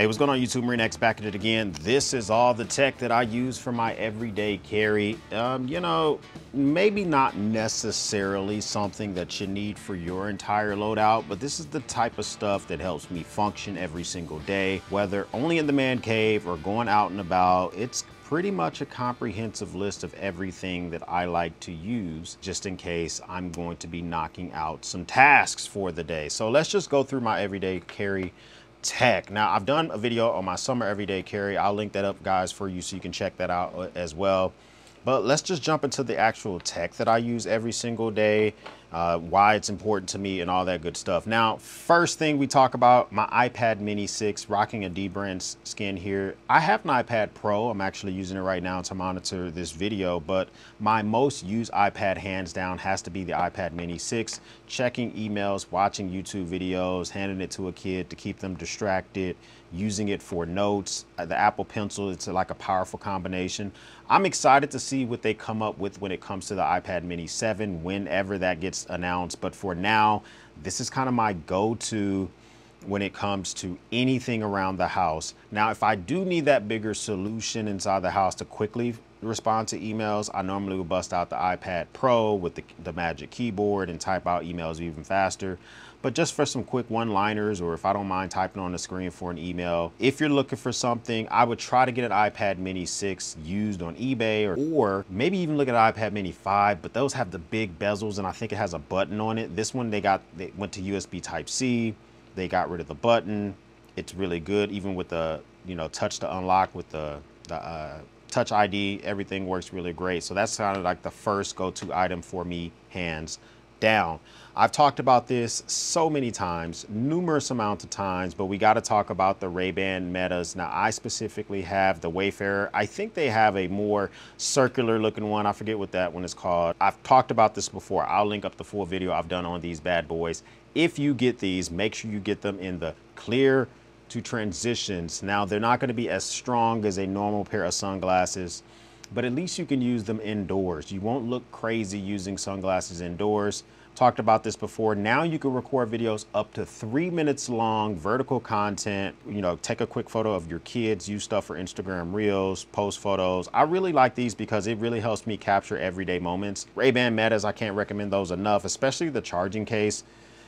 Hey, what's going on YouTube? Marine X back at it again. This is all the tech that I use for my everyday carry. You know, maybe not necessarily something that you need for your entire loadout, but this is the type of stuff that helps me function every single day, whether only in the man cave or going out and about. It's pretty much a comprehensive list of everything that I like to use just in case I'm going to be knocking out some tasks for the day. So let's just go through my everyday carry tech. Now, I've done a video on my summer everyday carry. I'll link that up, guys, for you so you can check that out as well. But let's just jump into the actual tech that I use every single day, why it's important to me and all that good stuff. Now, first thing we talk about, my iPad Mini 6, rocking a D-brand skin here. I have an iPad Pro. I'm actually using it right now to monitor this video, but my most used iPad hands down has to be the iPad Mini 6, checking emails, watching YouTube videos, handing it to a kid to keep them distracted, using it for notes. The Apple Pencil, it's like a powerful combination. I'm excited to see what they come up with when it comes to the iPad Mini 7, whenever that gets announced. But for now, this is kind of my go-to when it comes to anything around the house. Now, if I do need that bigger solution inside the house to quickly respond to emails, I normally will bust out the iPad Pro with the Magic Keyboard and type out emails even faster. But just for some quick one-liners, or if I don't mind typing on the screen for an email, if you're looking for something, I would try to get an iPad Mini 6 used on eBay, or maybe even look at an iPad Mini 5, but those have the big bezels and I think it has a button on it. This one, they went to USB Type-C. They got rid of the button. It's really good, even with the, you know, touch to unlock with the Touch ID, everything works really great. So that's kind of like the first go-to item for me, hands down. I've talked about this so many times, numerous amounts of times, but we got to talk about the RayBan Metas. Now, I specifically have the Wayfarer. I think they have a more circular looking one. I forget what that one is called. I've talked about this before. I'll link up the full video I've done on these bad boys. If you get these, make sure you get them in the clear to transitions. Now, they're not going to be as strong as a normal pair of sunglasses, but at least you can use them indoors. You won't look crazy using sunglasses indoors. Talked about this before. Now you can record videos up to 3 minutes long, vertical content, you know, take a quick photo of your kids, use stuff for Instagram Reels, post photos. I really like these because it really helps me capture everyday moments. RayBan Metas, I can't recommend those enough, especially the charging case.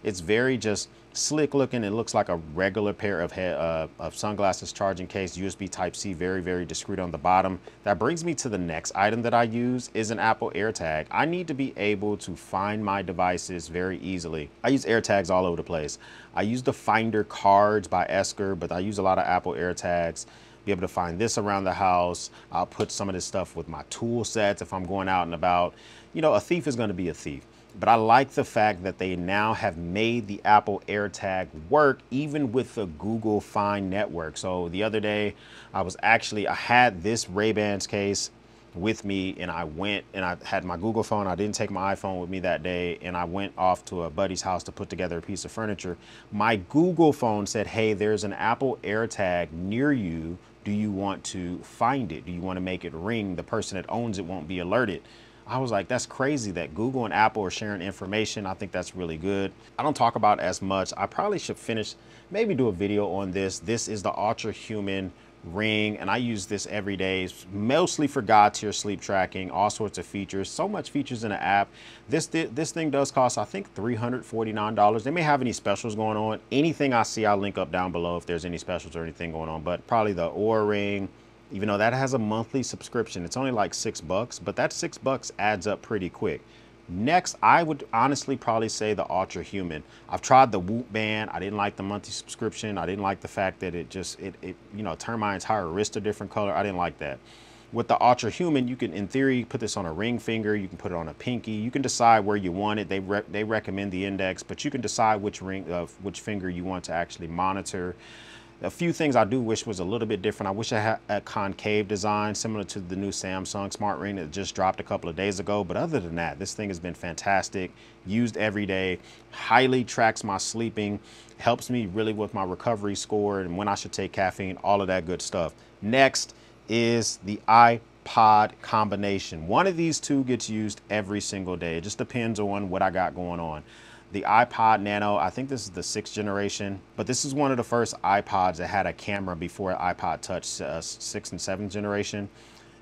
It's very just slick looking. It looks like a regular pair of sunglasses charging case, USB Type-C, very, very discreet on the bottom. That brings me to the next item that I use is an Apple AirTag. I need to be able to find my devices very easily. I use AirTags all over the place. I use the Finder cards by Esker, but I use a lot of Apple AirTags. Be able to find this around the house. I'll put some of this stuff with my tool sets if I'm going out and about. You know, a thief is going to be a thief. But I like the fact that they now have made the Apple AirTag work even with the Google Find network. So the other day I had this RayBan's case with me and I went and I had my Google phone. I didn't take my iPhone with me that day and I went off to a buddy's house to put together a piece of furniture. My Google phone said, hey, there's an Apple AirTag near you. Do you want to find it? Do you want to make it ring? The person that owns it won't be alerted. I was like, that's crazy that Google and Apple are sharing information. I think that's really good. I don't talk about it as much. I probably should maybe do a video on this. This is the Ultra Human ring, and I use this every day, mostly for God tier sleep tracking, all sorts of features, so much features in the app. This thing does cost, I think, $349. They may have any specials going on. Anything I see, I'll link up down below if there's any specials or anything going on, but probably the Oura ring. Even though that has a monthly subscription, it's only like $6, but that $6 adds up pretty quick. Next, I would honestly probably say the Ultra Human. I've tried the Whoop band. I didn't like the monthly subscription. I didn't like the fact that it you know, turned my entire wrist a different color. I didn't like that. With the Ultra Human, you can, in theory, put this on a ring finger. You can put it on a pinky. You can decide where you want it. They recommend the index, but you can decide which finger you want to actually monitor. A few things I do wish was a little bit different. I wish I had a concave design similar to the new Samsung smart ring that just dropped a couple of days ago. But other than that, this thing has been fantastic, used every day, highly tracks my sleeping, helps me really with my recovery score and when I should take caffeine, all of that good stuff. Next is the iPod combination. One of these two gets used every single day. It just depends on what I got going on. the iPod Nano. I think this is the 6th generation, but this is one of the first iPods that had a camera before iPod Touch 6th and 7th generation.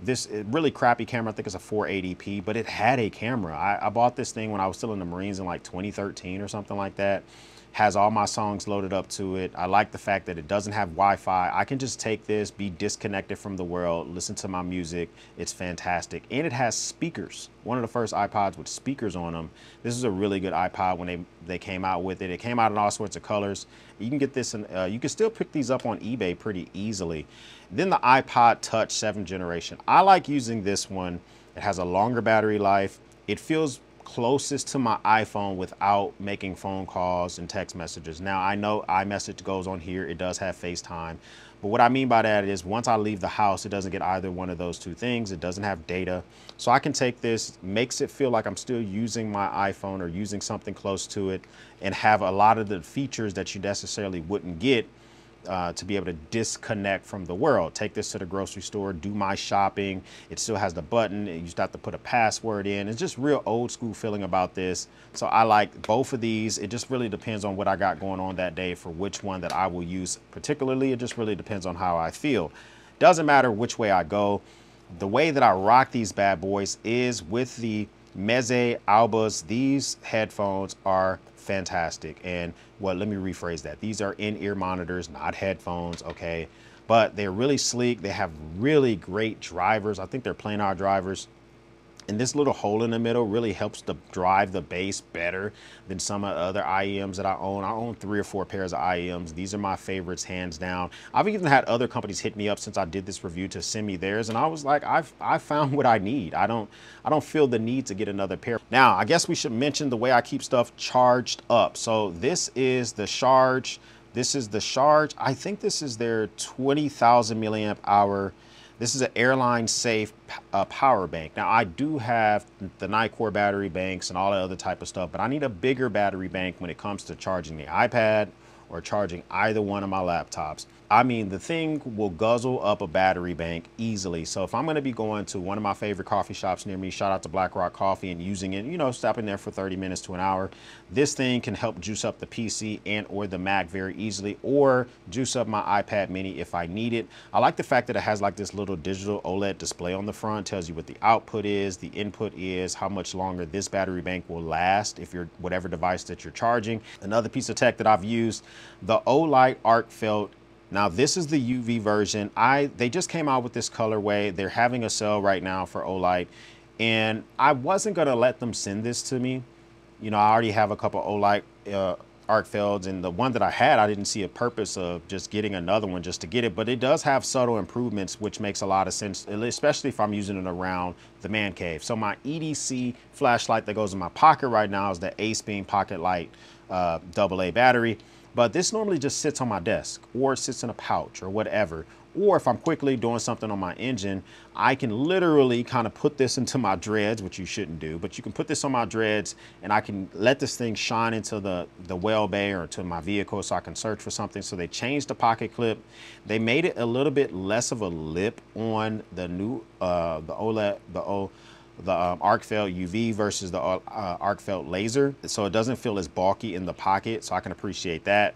This really crappy camera, I think it's a 480p, but it had a camera. I bought this thing when I was still in the Marines in like 2013 or something like that. Has all my songs loaded up to it. I like the fact that it doesn't have Wi-Fi. I can just take this, be disconnected from the world, listen to my music. It's fantastic. And it has speakers. One of the first iPods with speakers on them. This is a really good iPod when they came out with it. It came out in all sorts of colors. You can get this, you can still pick these up on eBay pretty easily. Then the iPod Touch 7th generation. I like using this one. It has a longer battery life. It feels closest to my iPhone without making phone calls and text messages. Now, I know iMessage goes on here. It does have FaceTime. But what I mean by that is once I leave the house, it doesn't get either one of those two things. It doesn't have data. So I can take this, makes it feel like I'm still using my iPhone or using something close to it, and have a lot of the features that you necessarily wouldn't get to be able to disconnect from the world. Take this to the grocery store, do my shopping. It still has the button. You just have to put a password in. It's just real old school feeling about this. So I like both of these. It just really depends on what I got going on that day for which one that I will use particularly. It just really depends on how I feel. Doesn't matter which way I go. The way that I rock these bad boys is with the EDC Albas. These headphones are fantastic. And well, let me rephrase that. These are in-ear monitors, not headphones, okay? But they're really sleek. They have really great drivers. I think they're planar drivers. And this little hole in the middle really helps to drive the bass better than some of the other IEMs that I own. I own 3 or 4 pairs of IEMs. These are my favorites, hands down. I've even had other companies hit me up since I did this review to send me theirs, and I was like, I found what I need. I don't feel the need to get another pair. Now, I guess we should mention the way I keep stuff charged up. So this is the Charge. This is the Charge. I think this is their 20,000 milliamp hour. This is an airline safe power bank. Now I do have the Nicor battery banks and all that other type of stuff, but I need a bigger battery bank when it comes to charging the iPad or charging either one of my laptops. I mean, the thing will guzzle up a battery bank easily. So if I'm gonna be going to one of my favorite coffee shops near me, shout out to Black Rock Coffee, and using it, you know, stopping there for 30 minutes to an hour, this thing can help juice up the PC and or the Mac very easily, or juice up my iPad mini if I need it. I like the fact that it has like this little digital OLED display on the front, tells you what the output is, the input is, how much longer this battery bank will last if you're whatever device that you're charging. Another piece of tech that I've used, the Olight Arc Felt. Now this is the UV version. They just came out with this colorway. They're having a sale right now for Olight, and I wasn't gonna let them send this to me. You know, I already have a couple Olight Arc Felds, and the one that I had, I didn't see a purpose of just getting another one just to get it, but it does have subtle improvements, which makes a lot of sense, especially if I'm using it around the man cave. So my EDC flashlight that goes in my pocket right now is the Ace Beam Pocket Light AA battery. But this normally just sits on my desk, or it sits in a pouch or whatever. Or if I'm quickly doing something on my engine, I can literally kind of put this into my dreads, which you shouldn't do, but you can put this on my dreads and I can let this thing shine into the well bay or to my vehicle so I can search for something. So they changed the pocket clip. They made it a little bit less of a lip on the new, the Arc Felt UV versus the Arc Felt Laser. So it doesn't feel as bulky in the pocket, so I can appreciate that.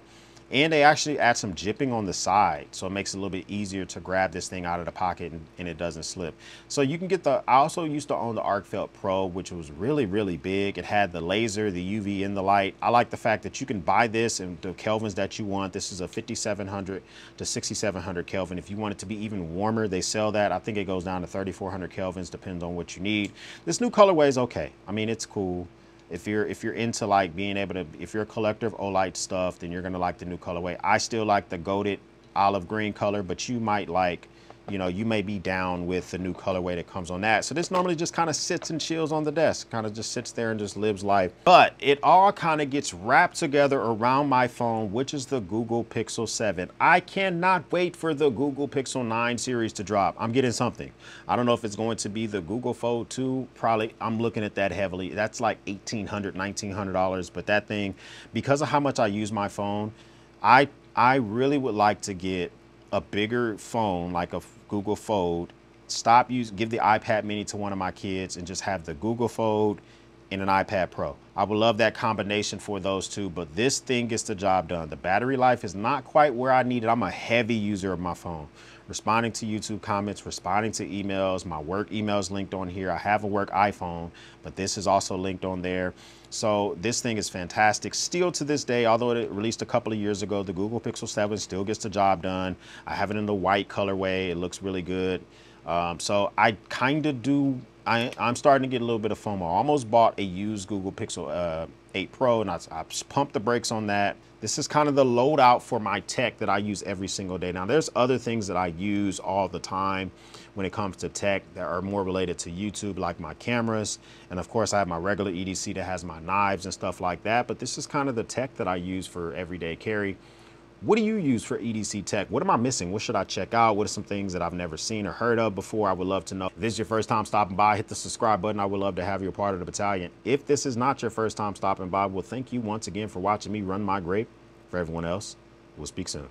And they actually add some jipping on the side, so it makes it a little bit easier to grab this thing out of the pocket and it doesn't slip. So you can get I also used to own the Arc Felt Pro, which was really, really big. It had the laser, the UV, and the light. I like the fact that you can buy this in the kelvins that you want. This is a 5700 to 6700 Kelvin. If you want it to be even warmer, they sell that. I think it goes down to 3400 Kelvins, depends on what you need. This new colorway is okay. I mean, it's cool. If you're into like being able to, if you're a collector of Olight stuff, then you're gonna like the new colorway. I still like the goated olive green color, but you might like, you know, you may be down with the new colorway that comes on that. So this normally just kind of sits and chills on the desk, kind of just sits there and just lives life. But it all kind of gets wrapped together around my phone, which is the Google Pixel 7. I cannot wait for the Google Pixel 9 series to drop. I'm getting something. I don't know if it's going to be the Google Fold 2. Probably, I'm looking at that heavily. That's like $1,800, $1,900. But that thing, because of how much I use my phone, I really would like to get a bigger phone, like a Google Fold, give the iPad mini to one of my kids and just have the Google Fold and an iPad Pro. I would love that combination for those two, but this thing gets the job done. The battery life is not quite where I need it. I'm a heavy user of my phone. Responding to YouTube comments, responding to emails, my work emails linked on here. I have a work iPhone, but this is also linked on there. So this thing is fantastic. Still to this day, although it released a couple of years ago, the Google Pixel 7 still gets the job done. I have it in the white colorway. It looks really good. So I kind of do, I'm starting to get a little bit of FOMO. I almost bought a used Google Pixel 8 Pro, and I pumped the brakes on that. This is kind of the loadout for my tech that I use every single day. Now, there's other things that I use all the time when it comes to tech that are more related to YouTube, like my cameras. And of course, I have my regular EDC that has my knives and stuff like that. But this is kind of the tech that I use for everyday carry. What do you use for EDC tech? What am I missing? What should I check out? What are some things that I've never seen or heard of before? I would love to know. If this is your first time stopping by, hit the subscribe button. I would love to have you a part of the battalion. If this is not your first time stopping by, well, thank you once again for watching me run my grape. For everyone else, we'll speak soon.